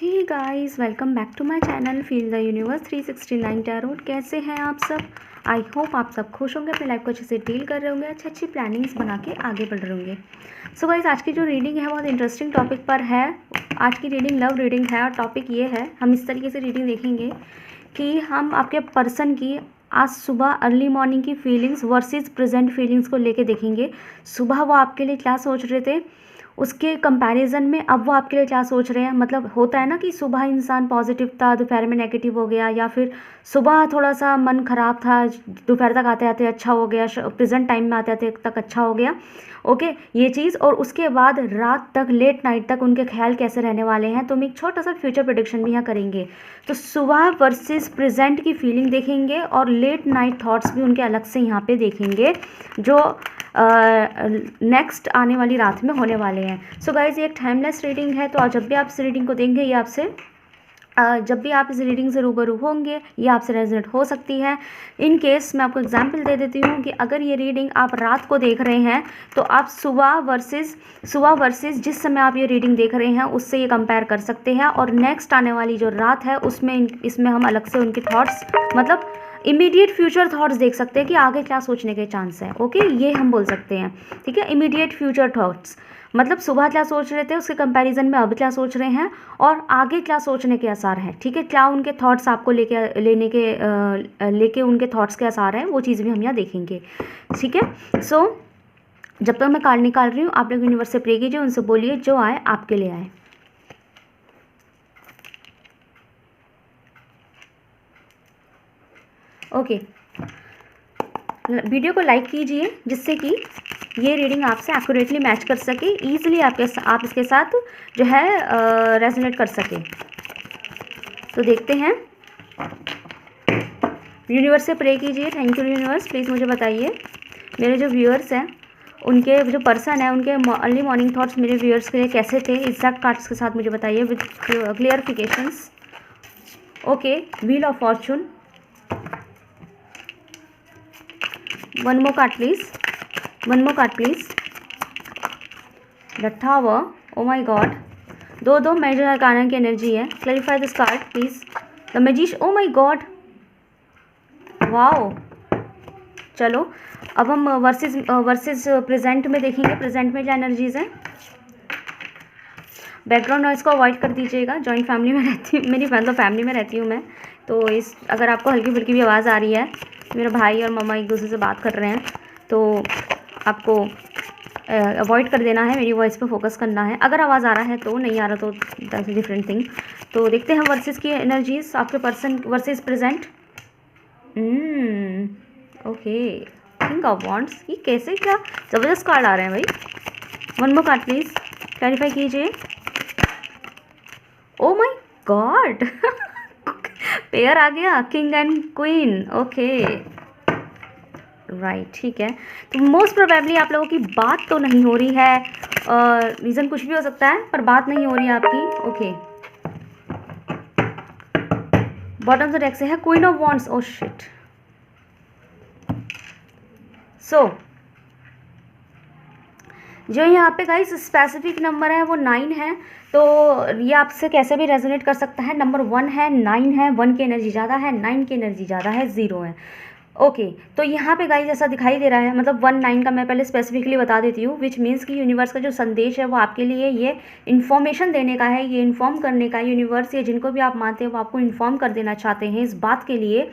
Hey guys, welcome back to my channel feel the universe 369 tarot. कैसे हैं आप सब? आई होप आप सब खुश होंगे, अपनी लाइफ को अच्छे से डील कर रहे होंगे, अच्छी प्लानिंग्स बना के आगे बढ़ रहे होंगे। सो गाइस, आज की जो रीडिंग है बहुत इंटरेस्टिंग टॉपिक पर है। आज की रीडिंग लव रीडिंग है और टॉपिक ये है, हम इस तरीके से रीडिंग देखेंगे कि हम आपके पर्सन की आज सुबह अर्ली मॉर्निंग की फीलिंग्स वर्सेस प्रेजेंट फीलिंग्स को लेके देखेंगे। सुबह वो आपके लिए क्या सोच रहे थे, उसके कंपैरिजन में अब वो आपके लिए क्या सोच रहे हैं। मतलब होता है ना कि सुबह इंसान पॉजिटिव था, दोपहर में नेगेटिव हो गया, या फिर सुबह थोड़ा सा मन ख़राब था, दोपहर तक आते आते अच्छा हो गया, प्रेजेंट टाइम में आते आते तक अच्छा हो गया। ओके, ये चीज़। और उसके बाद रात तक, लेट नाइट तक उनके ख्याल कैसे रहने वाले हैं, तो हम एक छोटा सा फ्यूचर प्रेडिक्शन भी यहाँ करेंगे। तो सुबह वर्सेस प्रेजेंट की फीलिंग देखेंगे और लेट नाइट थॉट्स भी उनके अलग से यहाँ पे देखेंगे, जो नेक्स्ट आने वाली रात में होने वाले हैं। सो गाइज, ये एक टाइमलेस रीडिंग है, तो जब भी आप इस रीडिंग को देंगे, ये आपसे जब भी आप इस रीडिंग से रूबरू होंगे, ये आपसे रेजोनेट हो सकती है। इन केस मैं आपको एग्जांपल दे देती हूँ कि अगर ये रीडिंग आप रात को देख रहे हैं, तो आप सुबह वर्सेस जिस समय आप ये रीडिंग देख रहे हैं उससे ये कंपेयर कर सकते हैं, और नेक्स्ट आने वाली जो रात है उसमें इसमें हम अलग से उनके थॉट्स, मतलब इमीडिएट फ्यूचर थॉट्स देख सकते हैं कि आगे क्या सोचने के चांस है। ओके, ये हम बोल सकते हैं। ठीक है, इमीडिएट फ्यूचर थॉट्स मतलब सुबह क्या सोच रहे थे उसके कंपैरिजन में अब क्या सोच रहे हैं, और आगे क्या सोचने के आसार हैं। ठीक है, क्या उनके थॉट्स आपको लेके उनके थॉट्स के आसार हैं, वो चीज़ भी हम यहाँ देखेंगे। ठीक है, सो जब तक मैं कार्ड निकाल रही हूँ, आप लोग यूनिवर्स से प्रे कीजिए, उनसे बोलिए जो आए आपके लिए आए। ओके, वीडियो को लाइक कीजिए जिससे कि ये रीडिंग आपसे एक्यूरेटली मैच कर सके, ईजिली आप इसके साथ जो है रेजोनेट कर सके। तो देखते हैं, यूनिवर्स से प्रे कीजिए। थैंक यू यूनिवर्स, प्लीज़ मुझे बताइए मेरे जो व्यूअर्स हैं, उनके जो पर्सन है, उनके अर्ली मॉर्निंग थॉट्स मेरे व्यूअर्स के लिए कैसे थे, एग्जैक्ट कार्ड्स के साथ मुझे बताइए with clarifications. Okay, wheel of fortune, one more card please, the tower, oh my god, दो मेजर अरकाना की एनर्जी है। Clarify this card please. The magician, oh my god, wow. चलो अब हम वर्सेस प्रेजेंट में देखेंगे, प्रेजेंट में क्या एनर्जीज हैं। बैकग्राउंड नॉइस को अवॉइड कर दीजिएगा, जॉइंट फैमिली में रहती हूँ, मेरी मतलब फैमिली में रहती हूँ मैं, तो अगर आपको हल्की फुल्की भी आवाज़ आ रही है, मेरा भाई और मम्मा एक दूसरे से बात कर रहे हैं, तो आपको अवॉइड कर देना है, मेरी वॉइस पे फोकस करना है। अगर आवाज़ आ रहा है तो, नहीं आ रहा तो दैट्स अ डिफरेंट थिंग। तो देखते हैं वर्सेस की एनर्जीज, आपके person versus present. Okay, king of wands, ये कैसे, क्या ज़बरदस्त कार्ड आ रहे हैं भाई। One more card please, clarify कीजिए। ओ माय गॉड, पेयर आ गया, king and queen. Okay right, ठीक है। तो मोस्ट प्रोबेबली आप लोगों की बात तो नहीं हो रही है, रीज़न कुछ भी हो सकता है, पर बात नहीं हो रही है आपकी। Okay, bottom of the deck से है queen of wands. Oh shit. So जो यहाँ पे गाइस स्पेसिफिक नंबर है वो 9 है, तो ये आपसे कैसे भी रेजोनेट कर सकता है। नंबर 1 है, 9 है, 1 की एनर्जी ज़्यादा है, 9 की एनर्जी ज़्यादा है, 0 है। ओके, तो यहाँ पे गाइस ऐसा दिखाई दे रहा है, मतलब 1 9 का मैं पहले स्पेसिफिकली बता देती हूँ, विच मीन्स कि यूनिवर्स का जो संदेश है वो आपके लिए ये इन्फॉर्मेशन देने का है, ये इन्फॉर्म करने का। यूनिवर्स, ये जिनको भी आप मानते हैं, वो आपको इन्फॉर्म कर देना चाहते हैं इस बात के लिए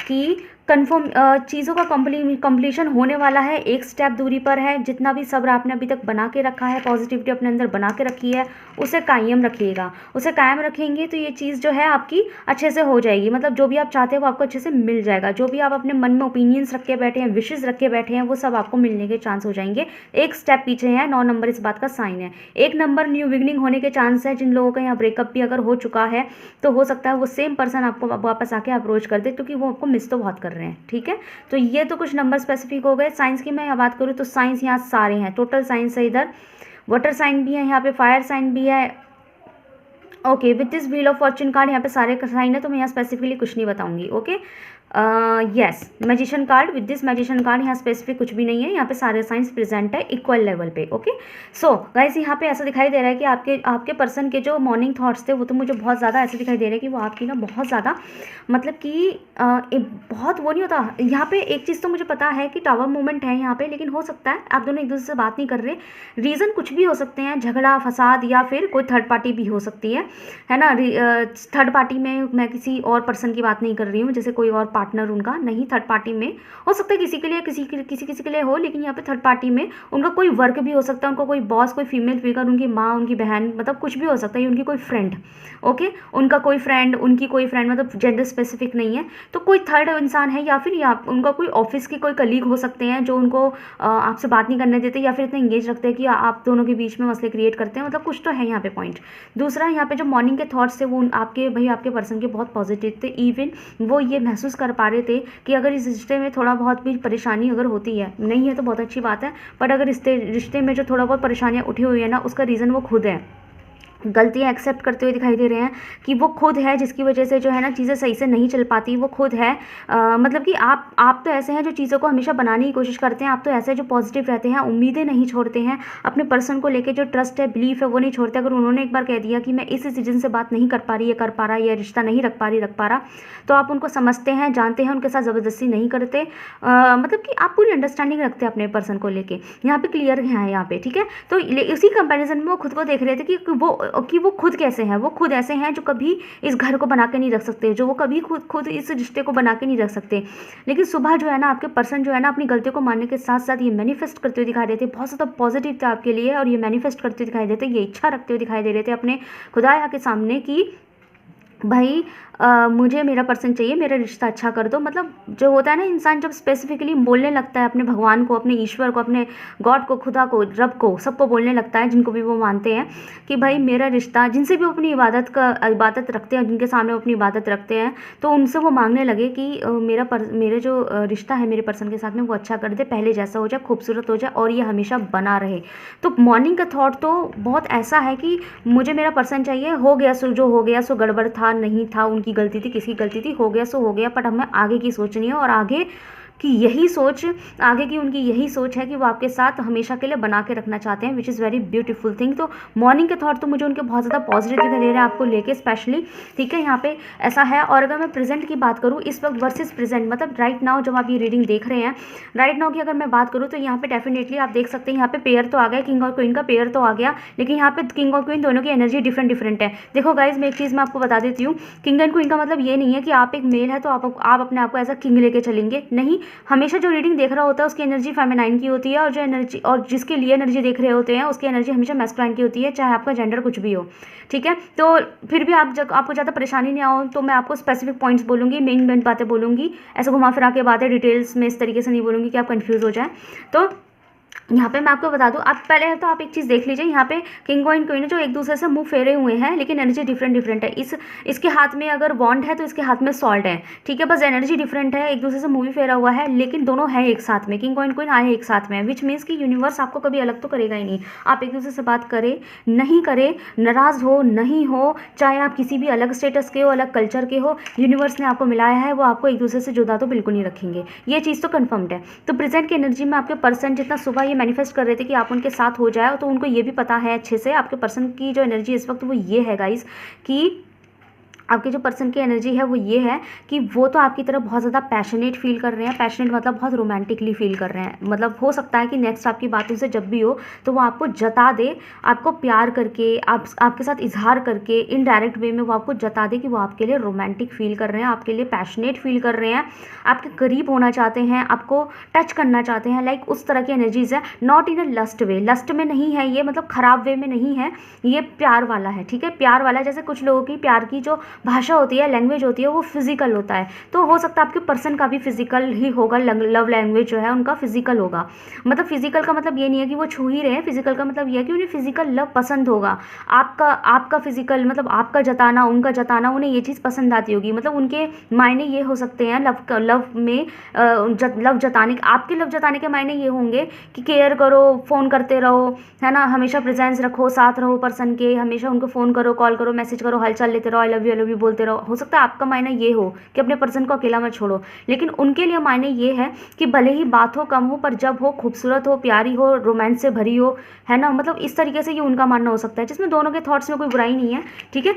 कि कन्फर्म चीज़ों का कंप्लीशन होने वाला है, एक स्टेप दूरी पर है। जितना भी सब्र आपने अभी तक बना के रखा है, पॉजिटिविटी अपने अंदर बना के रखी है, उसे कायम रखिएगा। उसे कायम रखेंगे तो ये चीज़ जो है आपकी अच्छे से हो जाएगी। मतलब जो भी आप चाहते हैं वो आपको अच्छे से मिल जाएगा। जो भी आप अपने मन में ओपिनियंस रख के बैठे हैं, विशेज़ रख के बैठे हैं, वो सब आपको मिलने के चांस हो जाएंगे। एक स्टेप पीछे है, 9 नंबर इस बात का साइन है। 1 नंबर न्यू बिगनिंग होने के चांस है। जिन लोगों का यहाँ ब्रेकअप भी अगर हो चुका है, तो हो सकता है वो सेम पर्सन आपको वापस आके अप्रोच कर दे, क्योंकि वो आपको मिस तो बहुत कर रहे हैं। ठीक है, तो ये तो कुछ नंबर स्पेसिफिक हो गए। साइंस की मैं बात करूँ तो साइंस यहाँ सारे हैं, टोटल साइंस है। इधर वाटर साइन भी है, यहाँ पे फायर साइन भी है। Okay, with this wheel of Fortune card यहाँ पे सारे साइन है, तो मैं यहाँ स्पेसिफिकली कुछ नहीं बताऊंगी। Okay, yes, magician card, with this magician card यहाँ स्पेसिफिक कुछ भी नहीं है, यहाँ पे सारे साइंस प्रेजेंट है इक्वल लेवल पे। ओके, सो गाइस यहाँ पे ऐसा दिखाई दे रहा है कि आपके पर्सन के जो मॉर्निंग थॉट्स थे वो तो मुझे बहुत ज़्यादा ऐसे दिखाई दे रहे हैं कि वो आपकी ना बहुत ज़्यादा मतलब कि बहुत वो नहीं होता। यहाँ पे एक चीज़ तो मुझे पता है कि टावर मूवमेंट है यहाँ पे, लेकिन हो सकता है आप दोनों एक दूसरे से बात नहीं कर रहे। रीज़न कुछ भी हो सकते हैं, झगड़ा फसाद या फिर कोई थर्ड पार्टी भी हो सकती है ना। थर्ड पार्टी में मैं किसी और पर्सन की बात नहीं कर रही हूँ, जैसे कोई और पार्टनर उनका नहीं, थर्ड पार्टी में हो सकता है किसी के लिए किसी के लिए हो, लेकिन यहाँ पे थर्ड पार्टी में उनका कोई वर्क भी हो सकता है, उनका कोई बॉस, कोई फीमेल फिगर, उनकी माँ, उनकी बहन, मतलब कुछ भी हो सकता है, उनकी कोई फ्रेंड। ओके, उनका कोई फ्रेंड, उनकी कोई फ्रेंड, मतलब जेंडर स्पेसिफिक नहीं है, तो कोई थर्ड इंसान है, या फिर उनका कोई ऑफिस के कोई कलीग हो सकते हैं जो उनको आपसे बात नहीं करने देते या फिर इतना इंगेज रखते हैं कि आप दोनों के बीच में मसले क्रिएट करते हैं। मतलब कुछ तो है यहाँ पे पॉइंट। दूसरा, यहाँ पे जो मॉर्निंग के थॉट्स थे वो आपके पर्सन के बहुत पॉजिटिव थे। इवन वो ये महसूस कर पा रहे थे कि अगर इस रिश्ते में थोड़ा बहुत भी परेशानी अगर होती है, नहीं है तो बहुत अच्छी बात है, बट अगर रिश्ते में जो थोड़ा बहुत परेशानियाँ उठी हुई है ना, उसका रीज़न वो खुद है। गलतियाँ एक्सेप्ट करते हुए दिखाई दे रहे हैं कि वो खुद है जिसकी वजह से जो है ना चीज़ें सही से नहीं चल पाती, वो खुद है। मतलब कि आप तो ऐसे हैं जो चीज़ों को हमेशा बनाने की कोशिश करते हैं, आप तो ऐसे हैं जो पॉजिटिव रहते हैं, उम्मीदें नहीं छोड़ते हैं, अपने पर्सन को लेके जो ट्रस्ट है, बिलीफ है, वो नहीं छोड़ते। अगर उन्होंने एक बार कह दिया कि मैं इस रीजन से बात नहीं कर पा रही, ये रिश्ता नहीं रख पा रहा, तो आप उनको समझते हैं, जानते हैं, उनके साथ ज़बरदस्ती नहीं करते। मतलब कि आप पूरी अंडरस्टैंडिंग रखते हैं अपने पर्सन को लेके, यहाँ पे क्लियर है यहाँ पे, ठीक है। तो उसी कंपैरिजन में वो खुद को देख रहे थे कि वो खुद कैसे हैं। वो खुद ऐसे हैं जो कभी इस घर को बना के नहीं रख सकते, जो वो कभी खुद इस रिश्ते को बना के नहीं रख सकते। लेकिन सुबह जो है ना आपके पर्सन जो है ना अपनी गलतियों को मानने के साथ साथ ये मैनिफेस्ट करते हुए दिखाई देते, बहुत ज़्यादा पॉजिटिव थे आपके लिए, और ये मैनिफेस्ट करते हुए दिखाई देते, ये इच्छा रखते हुए दिखाई दे रहे थे अपने खुदाया के सामने कि भाई मुझे मेरा पर्सन चाहिए, मेरा रिश्ता अच्छा कर दो। मतलब जो होता है ना, इंसान जब स्पेसिफिकली बोलने लगता है अपने भगवान को, अपने ईश्वर को, अपने गॉड को, खुदा को, रब को, सबको बोलने लगता है, जिनको भी वो मानते हैं कि भाई मेरा रिश्ता, जिनसे भी वो अपनी इबादत रखते हैं, जिनके सामने वो अपनी इबादत रखते हैं, तो उनसे वो मांगने लगे कि मेरे जो रिश्ता है मेरे पर्सन के साथ में वो अच्छा कर दे, पहले जैसा हो जाए, खूबसूरत हो जाए, और ये हमेशा बना रहे। तो मॉर्निंग का थॉट तो बहुत ऐसा है कि मुझे मेरा पर्सन चाहिए, हो गया सो जो हो गया सो, गड़बड़ था नहीं था, उनकी गलती थी, किसकी गलती थी, हो गया सो हो गया, बट हमें आगे की सोचनी है, और आगे की उनकी यही सोच है कि वो आपके साथ हमेशा के लिए बना के रखना चाहते हैं, which is very beautiful thing. तो मॉर्निंग के थॉट तो मुझे उनके बहुत ज़्यादा पॉजिटिव दिखाई दे रहे हैं आपको लेके स्पेशली, ठीक है, यहाँ पे ऐसा है। और अगर मैं प्रेजेंट की बात करूँ, इस वक्त वर्सेस प्रेजेंट, मतलब राइट नाउ जब आप ये रीडिंग देख रहे हैं, राइट नाउ की अगर मैं बात करूँ तो यहाँ पे डेफिनेटली आप देख सकते हैं, यहाँ पे पेयर तो आ गया, किंग और क्वीन का पेयर तो आ गया, लेकिन यहाँ पे किंग और क्वीन दोनों की एनर्जी डिफरेंट है। देखो गाइज, मैं एक चीज़ मैं आपको बता देती हूँ, किंग एंड क्वीन का मतलब ये नहीं है कि आप एक मेल है तो आप अपने आप को ऐसा किंग लेके चलेंगे, नहीं। हमेशा जो रीडिंग देख रहा होता है उसकी एनर्जी फेमिनाइन की होती है, और जो एनर्जी, और जिसके लिए एनर्जी देख रहे होते हैं उसकी एनर्जी हमेशा मैस्कुलाइन की होती है, चाहे आपका जेंडर कुछ भी हो, ठीक है। तो फिर भी आपको ज़्यादा परेशानी नहीं आओ तो मैं आपको स्पेसिफिक पॉइंट्स बोलूँगी, मेन बातें बोलूँगी, ऐसे घुमा फिरा के बातें डिटेल्स में इस तरीके से नहीं बोलूँगी कि आप कन्फ्यूज़ हो जाए। तो यहाँ पे मैं आपको बता दूँ, आप पहले तो आप एक चीज़ देख लीजिए, यहाँ पे किंग और क्वीन जो एक दूसरे से मुंह फेरे हुए हैं, लेकिन एनर्जी डिफरेंट है। इसके हाथ में अगर वॉन्ड है तो इसके हाथ में सॉल्ट है, ठीक है, बस एनर्जी डिफरेंट है, एक दूसरे से मुंह भी फेरा हुआ है, लेकिन दोनों है एक साथ में, किंग और क्वीन आए एक साथ में, विच मीन्स कि यूनिवर्स आपको कभी अलग तो करेगा ही नहीं। आप एक दूसरे से बात करें नहीं करें, नाराज़ हो नहीं हो, चाहे आप किसी भी अलग स्टेटस के हो, अलग कल्चर के हो, यूनिवर्स ने आपको मिलाया है, वो आपको एक दूसरे से जुदा तो बिल्कुल नहीं रखेंगे, ये चीज़ तो कन्फर्म्ड है। तो प्रेजेंट की एनर्जी में आपके पर्सन जितना सुबह ये मैनिफेस्ट कर रहे थे कि आप उनके साथ हो जाए, तो उनको ये भी पता है अच्छे से, आपके पर्सन की जो एनर्जी इस वक्त वो ये है गाइस, कि आपके जो पर्सन की एनर्जी है वो ये है कि वो तो आपकी तरफ बहुत ज़्यादा पैशनेट फील कर रहे हैं, पैशनेट मतलब बहुत रोमांटिकली फील कर रहे हैं। मतलब हो सकता है कि नेक्स्ट आपकी बातों से जब भी हो तो वो आपको जता दे, आपको प्यार करके, आपके साथ इजहार करके, इनडायरेक्ट वे में वो आपको जता दे कि वो आपके लिए रोमांटिक फील कर रहे हैं, आपके लिए पैशनेट फील कर रहे हैं, आपके करीब होना चाहते हैं, आपको टच करना चाहते हैं, लाइक उस तरह की एनर्जीज है। Not in a lust way, lust में नहीं है ये, मतलब ख़राब वे में नहीं है ये, प्यार वाला है, ठीक है, प्यार वाला है। जैसे कुछ लोगों की प्यार की जो भाषा होती है, लैंग्वेज होती है, वो फिजिकल होता है, तो हो सकता है आपके पर्सन का भी फिजिकल ही होगा, लव लैंग्वेज जो है उनका फिजिकल होगा। मतलब फिजिकल का मतलब ये नहीं है कि वो छू ही रहे हैं, फिजिकल का मतलब ये है कि उन्हें फिजिकल लव पसंद होगा। आपका फिजिकल मतलब आपका जताना, उनका जताना, उन्हें ये चीज़ पसंद आती होगी। मतलब उनके मायने ये हो सकते हैं लव में, लव जताने, आपके लव जताने के मायने ये होंगे कि केयर करो, फ़ोन करते रहो, है ना, हमेशा प्रेजेंस रखो, साथ रहो पर्सन के, हमेशा उनको फ़ोन करो, कॉल करो, मैसेज करो, हालचाल लेते रहो, आई लव यू भी बोलते रहो। हो सकता है आपका मायना ये हो कि अपने पर्सन को अकेला मत छोड़ो, लेकिन उनके लिए मायने ये है कि भले ही बात हो कम हो, पर जब हो खूबसूरत हो, प्यारी हो, रोमांस से भरी हो, है ना, मतलब इस तरीके से ये उनका मानना हो सकता है, जिसमें दोनों के थॉट्स में कोई बुराई नहीं है, ठीक है।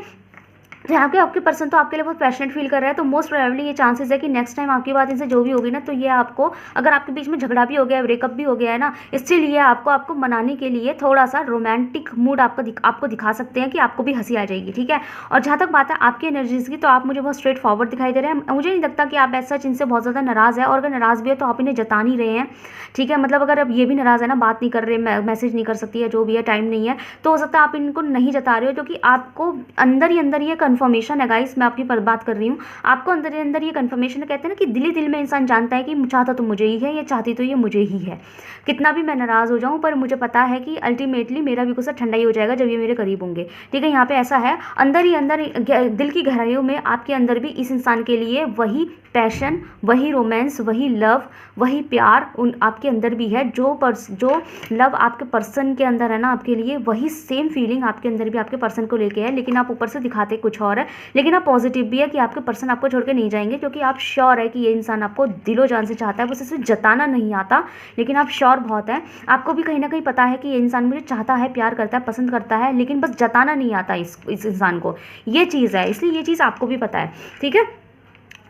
यहाँ पे आपके पर्सन तो आपके लिए बहुत पैशनेट फील कर रहा है, तो मोस्ट प्रोबेबली ये चांसेस है कि नेक्स्ट टाइम आपकी बात इनसे जो भी होगी ना, तो ये आपको, अगर आपके बीच में झगड़ा भी हो गया है, ब्रेकअप भी हो गया है ना, इसलिए आपको मनाने के लिए थोड़ा सा रोमांटिक मूड आपको दिखा सकते हैं कि आपको भी हंसी आ जाएगी, ठीक है। और जहाँ तक बात है आपकी एनर्जीज की, तो आप मुझे बहुत स्ट्रेट फॉरवर्ड दिखाई दे रहे हैं। मुझे नहीं लगता कि आप ऐसा इनसे बहुत ज़्यादा नाराज़ है, और अगर नाराज़ भी है तो आप इन्हें जता नहीं रहे हैं, ठीक है। मतलब अगर अब ये भी नाराज़ है ना, बात नहीं कर रहे, मैसेज नहीं कर सकती है, जो भी है, टाइम नहीं है, तो हो सकता है आप इनको नहीं जता रहे हो, क्योंकि आपको अंदर ही अंदर ये कन्फर्मेशन है गाइस, मैं आपकी बात कर रही हूँ, आपको अंदर ही अंदर ये कन्फर्मेशन है। कहते हैं ना कि दिल ही दिल में इंसान जानता है कि चाहता तो मुझे ही है, ये चाहती तो ये मुझे ही है। कितना भी मैं नाराज़ हो जाऊँ, पर मुझे पता है कि अल्टीमेटली मेरा भी गुस्सा ठंडा ही हो जाएगा जब ये मेरे करीब होंगे, ठीक है। यहाँ पे ऐसा है, अंदर ही अंदर दिल की गहराइयों में आपके अंदर भी इस इंसान के लिए वही पैशन, वही रोमांस, वही लव, वही प्यार आपके अंदर भी है। जो लव आपके पर्सन के अंदर है ना आपके लिए, वही सेम फीलिंग आपके अंदर भी आपके पर्सन को लेके है, लेकिन आप ऊपर से दिखाते कुछ और है। लेकिन आप पॉजिटिव भी है कि आपके पर्सन आपको छोड़ के नहीं जाएंगे, क्योंकि आप श्योर है कि ये इंसान आपको दिलो जान से चाहता है, बस इसे जताना नहीं आता, लेकिन आप श्योर बहुत है। आपको भी कहीं ना कहीं पता है कि ये इंसान मुझे चाहता है, प्यार करता है, पसंद करता है, लेकिन बस जताना नहीं आता इस इंसान को, ये चीज़ है, इसलिए ये चीज़ आपको भी पता है, ठीक है।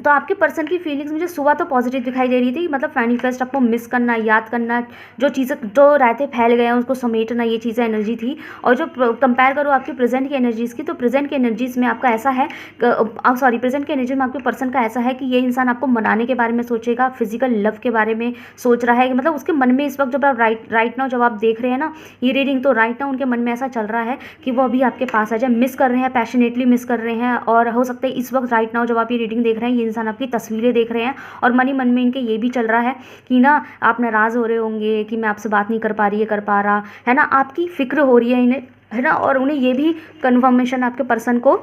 तो आपके पर्सन की फीलिंग्स मुझे सुबह तो पॉजिटिव दिखाई दे रही थी, मतलब मैनिफेस्ट, आपको मिस करना, याद करना, जो चीज़ें जो रायते फैल गए हैं उसको समेटना, ये चीज़ें एनर्जी थी। और जो कंपेयर करो आपकी प्रेजेंट की एनर्जीज़ की, तो प्रेजेंट की एनर्जीज़ में आपका ऐसा है, प्रेजेंट की एनर्जी में आपके पर्सन का ऐसा है कि ये इंसान आपको मनाने के बारे में सोचेगा, फिजिकल लव के बारे में सोच रहा है, मतलब उसके मन में इस वक्त जब आप राइट नाउ जब आप देख रहे हैं ना ये रीडिंग, तो राइट नाउ उनके मन में ऐसा चल रहा है कि वो अभी आपके पास आ जाए, मिस कर रहे हैं, पैशनेटली मिस कर रहे हैं। और हो सकता है इस वक्त राइट नाउ जब आप ये रीडिंग देख रहे हैं, ये इंसान आपकी तस्वीरें देख रहे हैं, और मन ही मन में इनके ये भी चल रहा है कि ना आप नाराज़ हो रहे होंगे कि मैं आपसे बात नहीं कर पा रही है, कर पा रहा है ना, आपकी फिक्र हो रही है इन्हें, है ना। और उन्हें ये भी कन्फर्मेशन आपके पर्सन को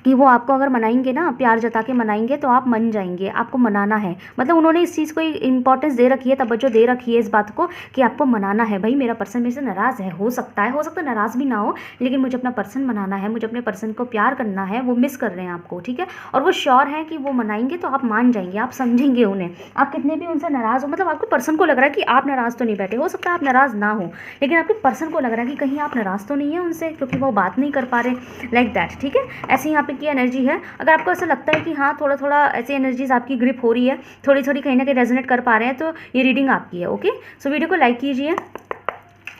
कि वो आपको अगर मनाएंगे ना, प्यार जता के मनाएंगे, तो आप मन जाएंगे, आपको मनाना है। मतलब उन्होंने इस चीज़ को इंपॉर्टेंस दे रखी है, तवज्जो दे रखी है इस बात को कि आपको मनाना है। भाई मेरा पर्सन मेरे से नाराज़ है, हो सकता है नाराज़ भी ना हो, लेकिन मुझे अपना पर्सन मनाना है, मुझे अपने पर्सन को प्यार करना है, वो मिस कर रहे हैं आपको, ठीक है। और वो श्योर है कि वो मनाएंगे तो आप मान जाएंगे, आप समझेंगे उन्हें, आप कितने भी उनसे नाराज़ हो, मतलब आपके पर्सन को लग रहा है कि आप नाराज़ तो नहीं बैठे, हो सकता है आप नाराज़ ना हो, लेकिन आपके पर्सन को लग रहा है कि कहीं आप नाराज़ तो नहीं है उनसे, क्योंकि वो बात नहीं कर पा रहे, लाइक दैट, ठीक है। ऐसी यहाँ पे की एनर्जी है। अगर आपको ऐसा लगता है कि हाँ थोड़ा थोड़ा ऐसी एनर्जीज आपकी ग्रिप हो रही है, थोड़ी थोड़ी कहीं ना कहीं रेजोनेट कर पा रहे हैं, तो ये रीडिंग आपकी है, ओके। सो वीडियो को लाइक कीजिए,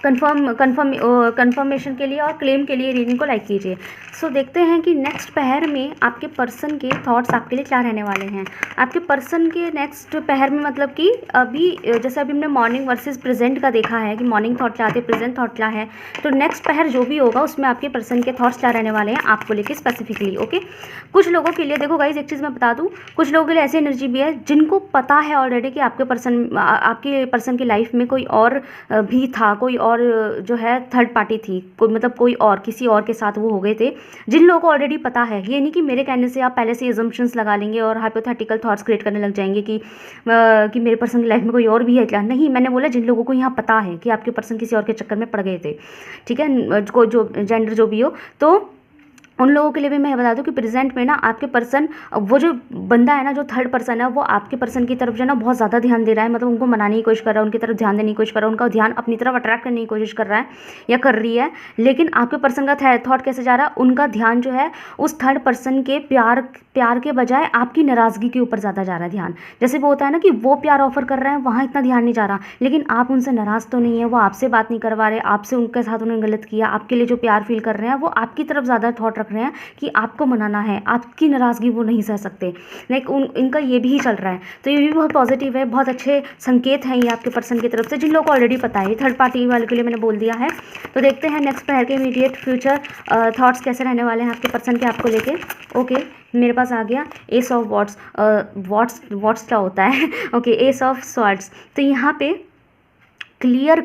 कंफर्मेशन के लिए और क्लेम के लिए रीडिंग को लाइक कीजिए। सो देखते हैं कि नेक्स्ट पहर में आपके पर्सन के थॉट्स आपके लिए क्या रहने वाले हैं। आपके पर्सन के नेक्स्ट पहर में, मतलब कि अभी जैसे अभी हमने मॉर्निंग वर्सेस प्रेजेंट का देखा है कि मॉर्निंग थॉट क्या आते हैं, प्रेजेंट थॉट क्या है, तो नेक्स्ट पहर जो भी होगा उसमें आपके पर्सन के थॉट्स क्या रहने वाले हैं आपको लेके स्पेसिफिकली, ओके। कुछ लोगों के लिए देखो गाइज, एक चीज़ मैं बता दूँ, कुछ लोगों के लिए ऐसी एनर्जी भी है जिनको पता है ऑलरेडी कि आपके पर्सन की लाइफ में कोई और भी था, कोई और जो है थर्ड पार्टी थी, कोई मतलब कोई और किसी और के साथ वो हो गए थे, जिन लोगों को ऑलरेडी पता है। ये नहीं कि मेरे कहने से आप पहले से अजम्पशंस लगा लेंगे और हाइपोथेटिकल थॉट्स क्रिएट करने लग जाएंगे कि मेरे पर्सन की लाइफ में कोई और भी है क्या। नहीं, मैंने बोला जिन लोगों को यहाँ पता है कि आपके पर्सन किसी और के चक्कर में पड़ गए थे, ठीक है, जो जेंडर जो भी हो, तो उन लोगों के लिए भी मैं बता दूं कि प्रेजेंट में ना आपके पर्सन, वो जो बंदा है ना, जो थर्ड पर्सन है, वो आपके पर्सन की तरफ जो है ना बहुत ज़्यादा ध्यान दे रहा है, मतलब उनको मनाने की कोशिश कर रहा है, उनकी तरफ ध्यान देने की कोशिश कर रहा है, उनका ध्यान अपनी तरफ अट्रैक्ट करने की कोशिश कर रहा है या कर रही है। लेकिन आपके पर्सन का थॉट कैसे जा रहा है, उनका ध्यान जो है उस थर्ड पर्सन के प्यार के बजाय आपकी नाराज़गी के ऊपर ज़्यादा जा रहा है ध्यान। जैसे वो होता है ना कि वो प्यार ऑफर कर रहे हैं, वहाँ इतना ध्यान नहीं जा रहा, लेकिन आप उनसे नाराज़ तो नहीं है, वो आपसे बात नहीं करवा रहे, आपसे उनके साथ उन्होंने गलत किया, आपके लिए जो प्यार फील कर रहे हैं वो आपकी तरफ ज़्यादा थॉट रख रहे हैं कि आपको मनाना है, आपकी नाराज़गी वो नहीं सह सकते। लाइक इनका ये भी चल रहा है, तो ये भी बहुत पॉजिटिव है, बहुत अच्छे संकेत हैं ये आपके पर्सन की तरफ से, जिन लोगों को ऑलरेडी पता है। थर्ड पार्टी वाले के लिए मैंने बोल दिया है। तो देखते हैं नेक्स्ट पहर के इमीडिएट फ्यूचर थॉट्स कैसे रहने वाले हैं आपके पर्सन के आपको लेके, ओके। मेरे पास आ गया एस ऑफ वॉट्स क्या होता है, ओके, एस ऑफ स्वॉर्ड्स। तो यहाँ पे क्लियर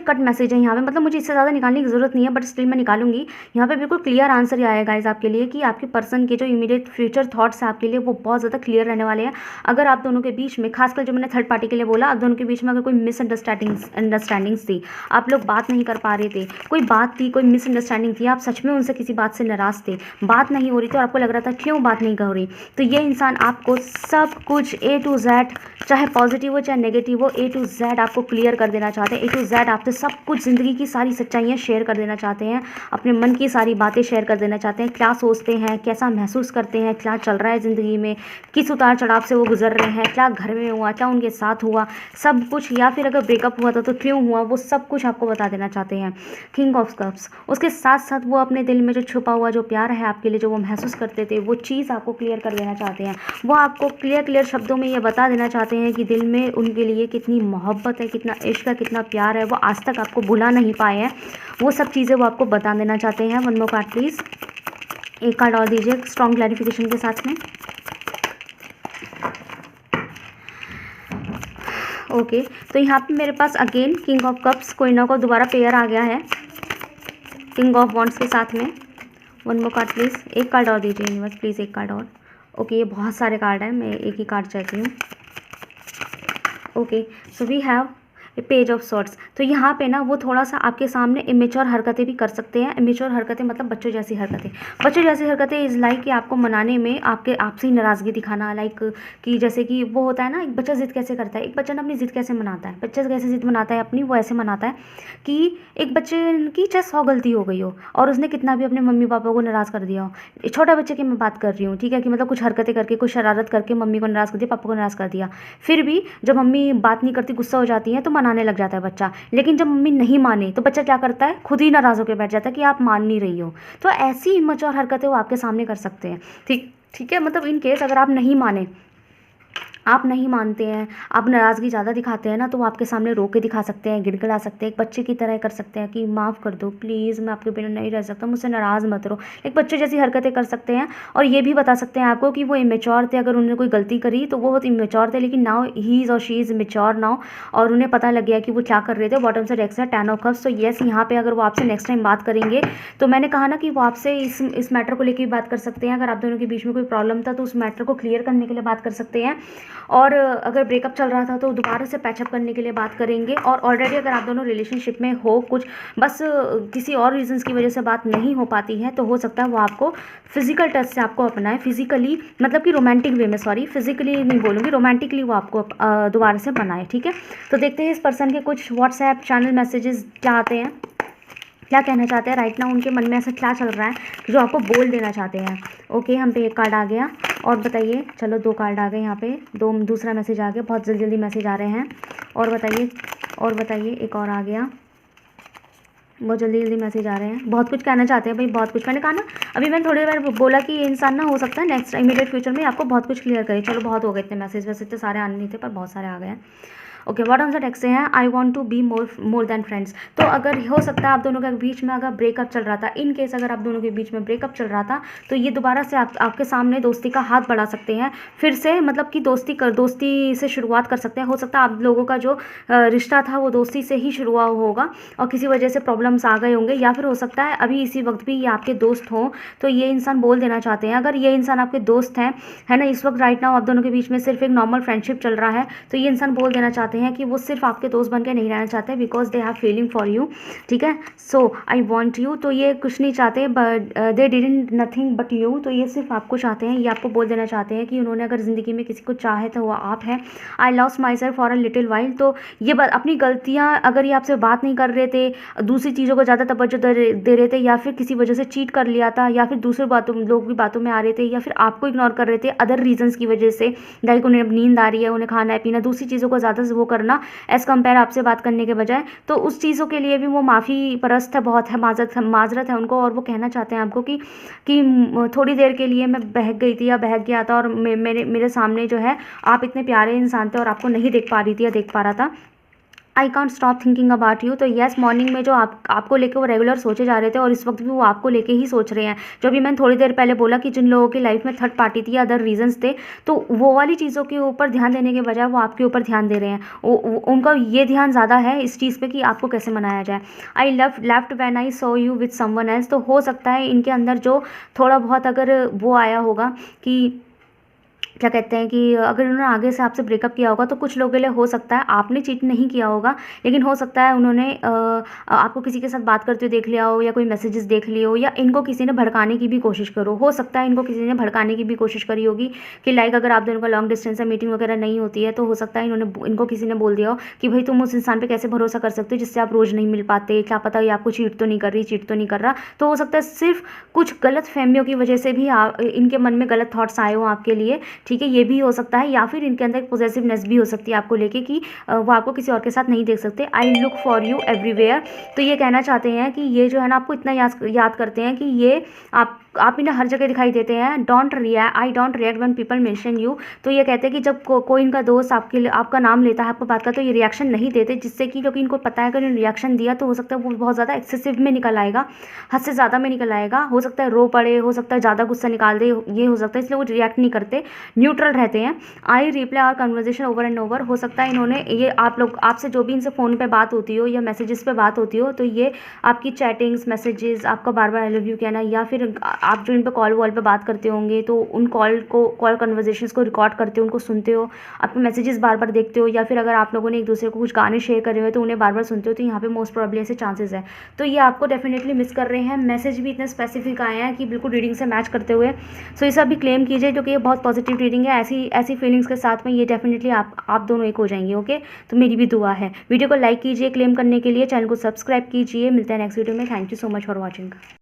कट मैसेज है यहाँ पे, मतलब मुझे इससे ज़्यादा निकालने की ज़रूरत नहीं है, बट स्टिल मैं निकालूंगी। यहाँ पे बिल्कुल क्लियर आंसर ही आएगा गाइस आपके लिए कि आपके पर्सन के जो इमीडिएट फ्यूचर थॉट्स हैं आपके लिए वो बहुत ज़्यादा क्लियर रहने वाले हैं। अगर आप दोनों के बीच में, खासकर जो मैंने थर्ड पार्टी के लिए बोला, आप दोनों के बीच में अगर कोई अंडरस्टैंडिंग्स थी, आप लोग बात नहीं कर पा रहे थे, कोई बात थी, कोई मिसअंडरस्टैंडिंग थी, आप सच में उनसे किसी बात से नाराज़ थे, बात नहीं हो रही थी और आपको लग रहा था क्यों बात नहीं हो रही, तो ये इंसान आपको सब कुछ A to Z, चाहे पॉजिटिव हो चाहे नेगेटिव हो, A to Z आपको क्लियर कर देना चाहते हैं। A to Z आपसे सब कुछ ज़िंदगी की सारी सच्चाइयाँ शेयर कर देना चाहते हैं, अपने मन की सारी बातें शेयर कर देना चाहते हैं, क्या सोचते हैं, कैसा महसूस करते हैं, क्या चल रहा है ज़िंदगी में, किस उतार चढ़ाव से वो गुजर रहे हैं, क्या घर में हुआ, क्या उनके साथ हुआ, सब कुछ, या फिर अगर ब्रेकअप हुआ था तो क्यों हुआ, वो सब कुछ आपको बता देना चाहते हैं। किंग ऑफ कप्स, उसके साथ साथ वो अपने दिल में जो छुपा हुआ जो प्यार है आपके लिए, जो वो महसूस करते थे, वो चीज़ आपको क्लियर कर देना चाहते हैं। वो आपको क्लियर शब्दों में ये बता देना चाहते हैं कि दिल में उनके लिए कितनी मोहब्बत है, कितना इश्क है, कितना प्यार है, वो आज तक आपको भुला नहीं पाए हैं, वो सब चीज़ें वो आपको बता देना चाहते हैं। वन मोर कार्ड प्लीज़, एक कार्ड और दीजिए स्ट्रॉन्ग क्लैरिफिकेशन के साथ में। ओके, तो यहाँ पे मेरे पास अगेन किंग ऑफ कप्स, कोई ना कोई दोबारा पेयर आ गया है किंग ऑफ वॉन्ड्स के साथ में। वन मोर कार्ड प्लीज़, एक कार्ड और दीजिए यूनिवर्स प्लीज़, एक कार्ड और। ओके, ये बहुत सारे कार्ड हैं, मैं एक ही कार्ड चाहती हूँ। Okay, so we have page of swords. तो यहाँ पे ना वो थोड़ा सा आपके सामने इमेच्योर हरकतें भी कर सकते हैं। इमेच्योर हरकतें मतलब बच्चों जैसी हरकतें। बच्चों जैसी हरकतें इज़ लाइक कि आपको मनाने में आपसे ही नाराज़गी दिखाना, लाइक कि जैसे कि वो होता है ना, एक बच्चा ज़िद कैसे करता है, एक बच्चा ना अपनी ज़िद कैसे मनाता है, बच्चा कैसे ज़िद मनाता है अपनी, वो ऐसे मनाता है कि एक बच्चे की चाहे 100 गलती हो गई हो और उसने कितना भी अपने मम्मी पापा को नाराज़ कर दिया हो, छोटे बच्चे की मैं बात कर रही हूँ, ठीक है, कि मतलब कुछ हरकतें करके, कुछ शरारत करके मम्मी को नाराज़ कर दिया, पापा को नाराज़ कर दिया, फिर भी जब मम्मी बात नहीं करती, गुस्सा हो जाती है तो मनाने लग जाता है बच्चा। लेकिन जब मम्मी नहीं माने तो बच्चा क्या करता है, खुद ही नाराज़ होकर बैठ जाता है कि आप मान नहीं रही हो। तो ऐसी इमेच्योर हरकतें वो आपके सामने कर सकते हैं। ठीक है, मतलब इन केस अगर आप नहीं माने, आप नहीं मानते हैं, आप नाराज़गी ज़्यादा दिखाते हैं ना, तो वो आपके सामने रो के दिखा सकते हैं, गिड़गिड़ा सकते हैं, एक बच्चे की तरह कर सकते हैं कि माफ़ कर दो प्लीज़, मैं आपके बिना नहीं रह सकता, मुझसे नाराज़ मत रहो। एक बच्चे जैसी हरकतें कर सकते हैं और ये भी बता सकते हैं आपको कि वो इमेच्योर थे। अगर उन्होंने कोई गलती करी तो वो बहुत इमेच्योर थे, लेकिन नाउ ही इज़ और शी इज़ मेच्योर नाउ, और उन्हें पता लग गया कि वो क्या कर रहे थे। बॉटम से डेक्स है 10 ऑफ कप्स। तो येस, यहाँ पे अगर वो आपसे नेक्स्ट टाइम बात करेंगे तो मैंने कहा ना कि वो आपसे इस मैटर को लेकर भी बात कर सकते हैं। अगर आप दोनों के बीच में कोई प्रॉब्लम था तो उस मैटर को क्लियर करने के लिए बात कर सकते हैं, और अगर ब्रेकअप चल रहा था तो दोबारा से पैचअप करने के लिए बात करेंगे। और ऑलरेडी अगर आप दोनों रिलेशनशिप में हो, कुछ बस किसी और रीजंस की वजह से बात नहीं हो पाती है, तो हो सकता है वो आपको फिजिकल टच से आपको अपनाए, फिजिकली मतलब कि रोमांटिक वे में, सॉरी फिजिकली नहीं बोलूँगी, रोमांटिकली वो आपको दोबारा से बनाए। ठीक है, तो देखते हैं इस पर्सन के कुछ व्हाट्सएप चैनल मैसेजेस क्या आते हैं, क्या कहना चाहते हैं राइट नाउ, उनके मन में ऐसा क्या चल रहा है जो आपको बोल देना चाहते हैं। ओके, हम पे एक कार्ड आ गया, और बताइए, चलो 2 कार्ड आ गए यहाँ पे, दूसरा मैसेज आ गया, बहुत जल्दी मैसेज आ रहे हैं। और बताइए एक और आ गया, बहुत जल्दी मैसेज आ रहे हैं, बहुत कुछ कहना चाहते हैं भाई, बहुत कुछ। मैंने कहा ना, अभी मैंने थोड़ी देर बोला कि ये इंसान ना हो सकता है नेक्स्ट इमीडिएट फ्यूचर में आपको बहुत कुछ क्लियर करे। चलो बहुत हो गए इतने मैसेज, वैसे इतने सारे आने नहीं थे पर बहुत सारे आ गए हैं। ओके, व्हाट आंसर टेक्स्ट से हैं, I want to be more than friends. तो अगर हो सकता है आप दोनों के बीच में अगर ब्रेकअप चल रहा था, इन केस अगर आप दोनों के बीच में ब्रेकअप चल रहा था, तो ये दोबारा से आपके सामने दोस्ती का हाथ बढ़ा सकते हैं फिर से, मतलब कि दोस्ती से शुरुआत कर सकते हैं। हो सकता है आप लोगों का जो रिश्ता था वो दोस्ती से ही शुरुआत होगा और किसी वजह से प्रॉब्लम्स आ गए होंगे, या फिर हो सकता है अभी इसी वक्त भी ये आपके दोस्त हों। तो ये इंसान बोल देना चाहते हैं, अगर ये इंसान आपके दोस्त हैं, है ना, इस वक्त राइट नाउ आप दोनों के बीच में सिर्फ एक नॉर्मल फ्रेंडशिप चल रहा है, तो ये इंसान बोल देना चाहते हैं कि वो सिर्फ आपके दोस्त बन के नहीं रहना चाहते, because they have feeling for you. ठीक है, सो आई वॉन्ट यू, तो ये कुछ नहीं चाहते, but they didn't nothing but you. तो ये सिर्फ आपको चाहते हैं, ये आपको बोल देना चाहते हैं कि उन्होंने अगर ज़िंदगी में किसी को चाहे तो वो आप हैं। I lost my self for a little while. तो ये अपनी गलतियाँ, अगर ये आपसे बात नहीं कर रहे थे, दूसरी चीज़ों को ज़्यादा तवज्जो दे रहे थे, या फिर किसी वजह से चीट कर लिया था, या फिर दूसरे लोग भी बातों में आ रहे थे, या फिर आपको इग्नोर कर रहे थे अदर रीजंस की वजह से, लाइक उन्हें नींद आ रही है, उन्हें खाना है पीना, दूसरी चीज़ों को ज़्यादा वो करना एज़ कम्पेयर आपसे बात करने के बजाय, तो उस चीज़ों के लिए भी वो माफ़ी परस्त है, बहुत है, माजरत है उनको। और वो कहना चाहते हैं आपको कि थोड़ी देर के लिए मैं बहक गई थी या बहक गया था, और मेरे सामने जो है आप इतने प्यारे इंसान थे और आपको नहीं देख पा रही थी या देख पा रहा था, I can't stop thinking about you. तो येस, मॉर्निंग में जो आपको लेके वो रेगुलर सोचे जा रहे थे और इस वक्त भी वो आपको लेके ही सोच रहे हैं। जो भी मैंने थोड़ी देर पहले बोला कि जिन लोगों की लाइफ में थर्ड पार्टी थी या अदर रीजंस थे, तो वो वाली चीज़ों के ऊपर ध्यान देने के बजाय वो आपके ऊपर ध्यान दे रहे हैं। उनका ये ध्यान ज़्यादा है इस चीज़ पे कि आपको कैसे मनाया जाए। I left when I saw you with someone else. तो हो सकता है इनके अंदर जो थोड़ा बहुत अगर वो आया होगा कि क्या कहते हैं कि अगर उन्होंने आगे से आपसे ब्रेकअप किया होगा तो कुछ लोगों के लिए हो सकता है आपने चीट नहीं किया होगा, लेकिन हो सकता है उन्होंने आपको किसी के साथ बात करते हुए देख लिया हो या कोई मैसेजेस देख लिए हो, या इनको किसी ने भड़काने की भी कोशिश करो। हो सकता है इनको किसी ने भड़काने की भी कोशिश करी होगी कि लाइक अगर आप दोनों का लॉन्ग डिस्टेंस है, मीटिंग वगैरह नहीं होती है, तो हो सकता है इनको किसी ने बोल दिया हो कि भाई तुम उस इंसान पर कैसे भरोसा कर सकते हो जिससे आप रोज़ नहीं मिल पाते, क्या पता ये आपको चीट तो नहीं कर रही, चीट तो नहीं कर रहा। तो हो सकता है सिर्फ कुछ गलत फहमियों की वजह से भी इनके मन में गलत थॉट्स आए हो आपके लिए, ठीक है, ये भी हो सकता है। या फिर इनके अंदर एक पॉजिटिवनेस भी हो सकती है आपको लेके कि वो आपको किसी और के साथ नहीं देख सकते। I look for you everywhere. तो ये कहना चाहते हैं कि ये जो है ना आपको इतना याद करते हैं कि ये आप इन्हें हर जगह दिखाई देते हैं। I don't react when people mention you. तो ये कहते हैं कि जब कोई इनका दोस्त आपका नाम लेता है, आपको बात करता है, तो ये रिएक्शन नहीं देते, जिससे कि क्योंकि इनको पता है अगर इन्होंने रिएक्शन दिया तो हो सकता है वो बहुत ज़्यादा एक्सेसिव में निकल आएगा, हद से ज़्यादा में निकल आएगा। हो सकता है रो पड़े, हो सकता है ज़्यादा गुस्सा निकाल दे, ये हो सकता है, इसलिए वो रिएक्ट नहीं करते, न्यूट्रल रहते हैं। I replay our conversation over and over. हो सकता है इन्होंने ये आपसे जो भी इनसे फ़ोन पे बात होती हो या मैसेजेस पे बात होती हो, तो ये आपकी चैटिंग्स, मैसेजेस, आपका बार बार आई लव यू कहना, या फिर आप जो इन पे कॉल पे बात करते होंगे तो उन कॉल कन्वर्जेशंस को रिकॉर्ड करते हो, उनको सुनते हो, आपके मैसेजेस बार बार देखते हो, या फिर अगर आप लोगों ने एक दूसरे को कुछ गाने शेयर करे हुए तो उन्हें बार बार सुनते हो, तो यहाँ पे मोस्ट प्रॉब्ली ऐसे चांसेस है। तो ये आपको डेफिनेटली मिस कर रहे हैं। मैसेज भी इतने स्पेसिफिक आए हैं कि बिल्कुल रीडिंग से मैच करते हुए। सो ये सब भी क्लेम कीजिए क्योंकि ये बहुत पॉजिटिव रीडिंग है। ऐसी फीलिंग्स के साथ में ये डेफिनेटली आप दोनों एक हो जाएंगे। ओके, तो मेरी भी दुआ है। वीडियो को लाइक कीजिए क्लेम करने के लिए, चैनल को सब्सक्राइब कीजिए। मिलते हैं नेक्स्ट वीडियो में। Thank you so much for watching.